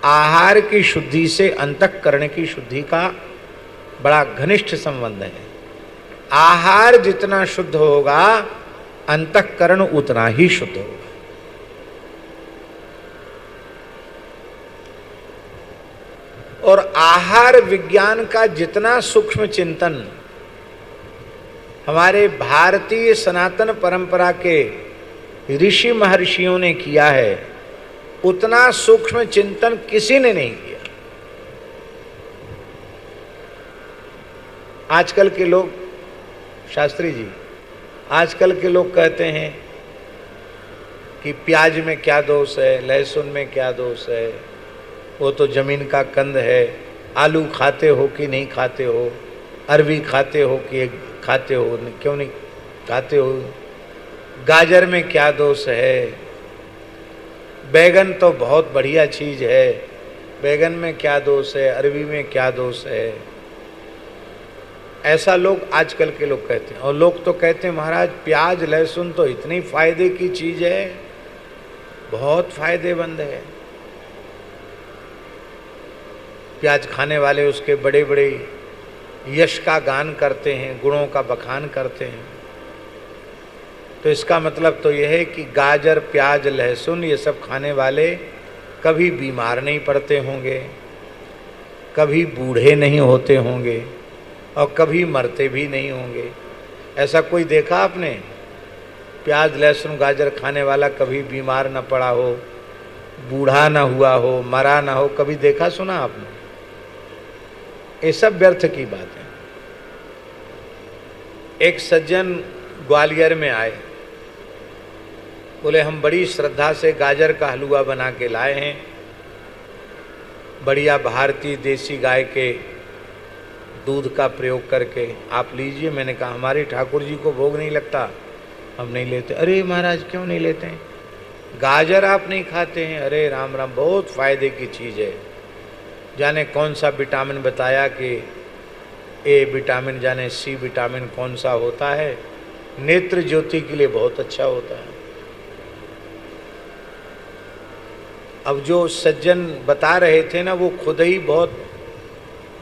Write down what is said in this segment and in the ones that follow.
आहार की शुद्धि से अंतःकरण की शुद्धि का बड़ा घनिष्ठ संबंध है। आहार जितना शुद्ध होगा अंतःकरण उतना ही शुद्ध होगा। और आहार विज्ञान का जितना सूक्ष्म चिंतन हमारे भारतीय सनातन परंपरा के ऋषि महर्षियों ने किया है, उतना सूक्ष्म चिंतन किसी ने नहीं किया। आजकल के लोग, शास्त्री जी, आजकल के लोग कहते हैं कि प्याज में क्या दोष है, लहसुन में क्या दोष है, वो तो जमीन का कंद है, आलू खाते हो कि नहीं खाते हो, अरबी खाते हो कि खाते हो, क्यों नहीं खाते हो, गाजर में क्या दोष है, बैगन तो बहुत बढ़िया चीज़ है, बैगन में क्या दोष है, अरबी में क्या दोष है। ऐसा लोग आजकल के लोग कहते हैं। और लोग तो कहते हैं महाराज प्याज लहसुन तो इतनी फायदे की चीज़ है, बहुत फायदेमंद है। प्याज खाने वाले उसके बड़े बड़े यश का गान करते हैं, गुणों का बखान करते हैं। तो इसका मतलब तो यह है कि गाजर प्याज लहसुन ये सब खाने वाले कभी बीमार नहीं पड़ते होंगे, कभी बूढ़े नहीं होते होंगे और कभी मरते भी नहीं होंगे। ऐसा कोई देखा आपने? प्याज लहसुन गाजर खाने वाला कभी बीमार न पड़ा हो, बूढ़ा न हुआ हो, मरा न हो, कभी देखा सुना आपने? ये सब व्यर्थ की बात है। एक सज्जन ग्वालियर में आए, बोले हम बड़ी श्रद्धा से गाजर का हलवा बना के लाए हैं, बढ़िया भारतीय देसी गाय के दूध का प्रयोग करके, आप लीजिए। मैंने कहा हमारी ठाकुर जी को भोग नहीं लगता, हम नहीं लेते। अरे महाराज क्यों नहीं लेते हैं? गाजर आप नहीं खाते हैं? अरे राम राम, बहुत फायदे की चीज़ है। जाने कौन सा विटामिन बताया कि ए विटामिन, जाने सी विटामिन कौन सा होता है, नेत्र ज्योति के लिए बहुत अच्छा होता है। अब जो सज्जन बता रहे थे ना, वो खुद ही बहुत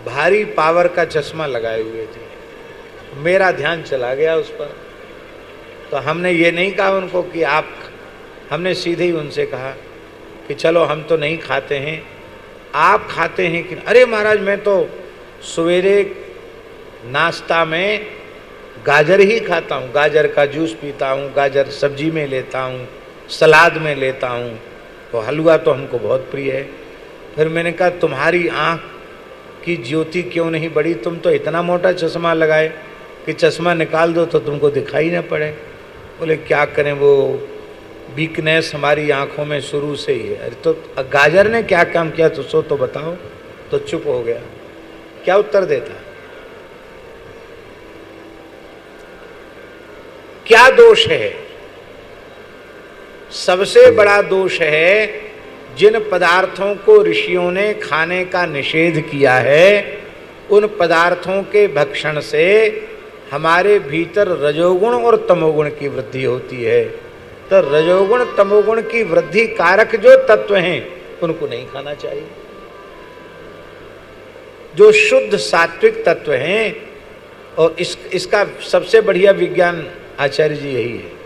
भारी पावर का चश्मा लगाए हुए थे। मेरा ध्यान चला गया उस पर। तो हमने ये नहीं कहा उनको कि आप, हमने सीधे ही उनसे कहा कि चलो हम तो नहीं खाते हैं, आप खाते हैं कि? अरे महाराज मैं तो सवेरे नाश्ता में गाजर ही खाता हूँ, गाजर का जूस पीता हूँ, गाजर सब्जी में लेता हूँ, सलाद में लेता हूँ, तो हलवा तो हमको बहुत प्रिय है। फिर मैंने कहा तुम्हारी आँख की ज्योति क्यों नहीं बढ़ी? तुम तो इतना मोटा चश्मा लगाए कि चश्मा निकाल दो तो तुमको दिखाई ना पड़े। बोले क्या करें, वो वीकनेस हमारी आँखों में शुरू से ही है। अरे तो गाजर ने क्या काम किया तो सो तो बताओ। तो चुप हो गया। क्या उत्तर देता? क्या दोष है? सबसे बड़ा दोष है जिन पदार्थों को ऋषियों ने खाने का निषेध किया है, उन पदार्थों के भक्षण से हमारे भीतर रजोगुण और तमोगुण की वृद्धि होती है। तो रजोगुण तमोगुण की वृद्धि कारक जो तत्व हैं उनको नहीं खाना चाहिए। जो शुद्ध सात्विक तत्व हैं, और इसका सबसे बढ़िया विज्ञान आचार्य जी यही है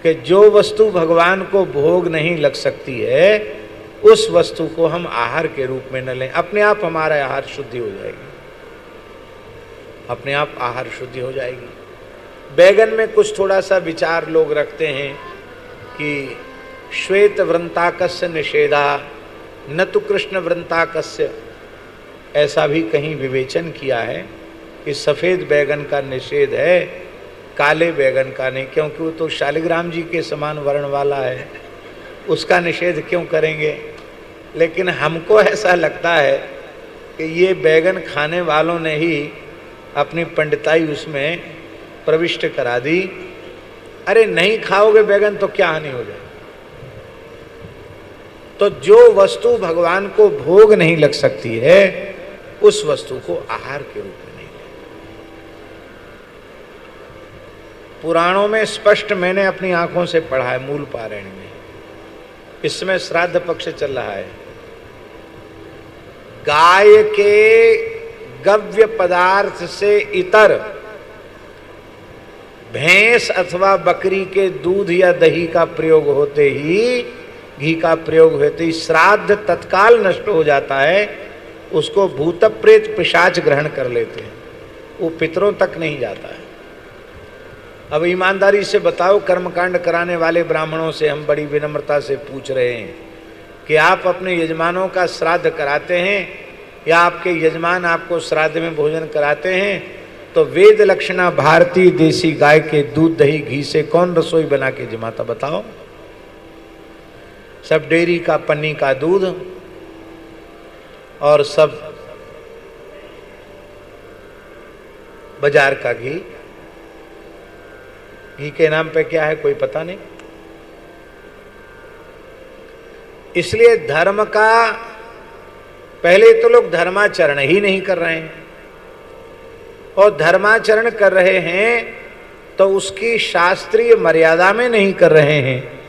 कि जो वस्तु भगवान को भोग नहीं लग सकती है, उस वस्तु को हम आहार के रूप में न लें। अपने आप हमारा आहार शुद्धि हो जाएगी, अपने आप आहार शुद्धि हो जाएगी। बैगन में कुछ थोड़ा सा विचार लोग रखते हैं कि श्वेत वृंताकस्य निषेधा न तो कृष्ण वृंताकस्य, ऐसा भी कहीं विवेचन किया है कि सफ़ेद बैगन का निषेध है, काले बैगन का नहीं, क्योंकि वो तो शालिग्राम जी के समान वर्ण वाला है, उसका निषेध क्यों करेंगे। लेकिन हमको ऐसा लगता है कि ये बैगन खाने वालों ने ही अपनी पंडिताई उसमें प्रविष्ट करा दी। अरे नहीं खाओगे बैगन तो क्या हानि हो जाए। तो जो वस्तु भगवान को भोग नहीं लग सकती है, उस वस्तु को आहार के रूप में नहीं लें। पुराणों में स्पष्ट मैंने अपनी आंखों से पढ़ा है, मूल पारायण में। इसमें श्राद्ध पक्ष चल रहा है, गाय के गव्य पदार्थ से इतर भैंस अथवा बकरी के दूध या दही का प्रयोग होते ही, घी का प्रयोग होते ही श्राद्ध तत्काल नष्ट हो जाता है। उसको भूत प्रेत पिशाच ग्रहण कर लेते हैं, वो पितरों तक नहीं जाता है। अब ईमानदारी से बताओ, कर्मकांड कराने वाले ब्राह्मणों से हम बड़ी विनम्रता से पूछ रहे हैं कि आप अपने यजमानों का श्राद्ध कराते हैं या आपके यजमान आपको श्राद्ध में भोजन कराते हैं, तो वेद लक्षणा भारतीय देसी गाय के दूध दही घी से कौन रसोई बना के जमाता बताओ? सब डेयरी का पन्नी का दूध और सब बाजार का घी। घी के नाम पे क्या है कोई पता नहीं। इसलिए धर्म का पहले तो लोग धर्माचरण ही नहीं कर रहे हैं, और धर्माचरण कर रहे हैं तो उसकी शास्त्रीय मर्यादा में नहीं कर रहे हैं,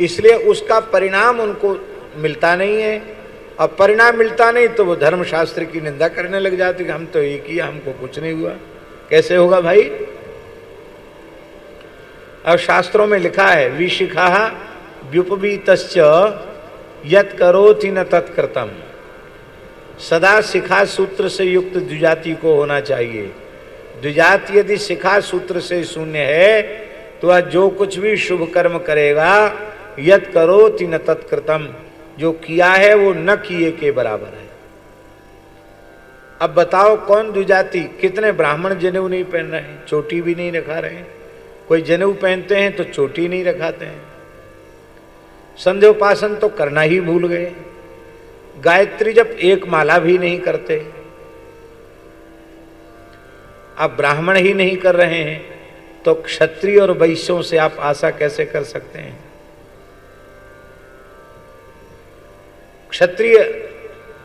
इसलिए उसका परिणाम उनको मिलता नहीं है। अब परिणाम मिलता नहीं तो वो धर्मशास्त्र की निंदा करने लग जाते कि हम तो ये किया, हमको कुछ नहीं हुआ। कैसे होगा भाई? अब शास्त्रों में लिखा है विशिखा व्युपवीतश्च यत् करोति न तत्कृतम्। सदा शिखा सूत्र से युक्त द्विजाति को होना चाहिए। द्विजाति यदि शिखा सूत्र से शून्य है तो वह जो कुछ भी शुभ कर्म करेगा यत् करोति न तत्कृतम्, जो किया है वो न किए के बराबर है। अब बताओ कौन द्विजाति? कितने ब्राह्मण जनेऊ नहीं पहन रहे हैं, चोटी भी नहीं रखा रहे हैं। कोई जनेऊ पहनते हैं तो चोटी नहीं रखाते हैं। संध्योपासन तो करना ही भूल गए। गायत्री जब एक माला भी नहीं करते। अब ब्राह्मण ही नहीं कर रहे हैं तो क्षत्रिय और वैश्यों से आप आशा कैसे कर सकते हैं? क्षत्रिय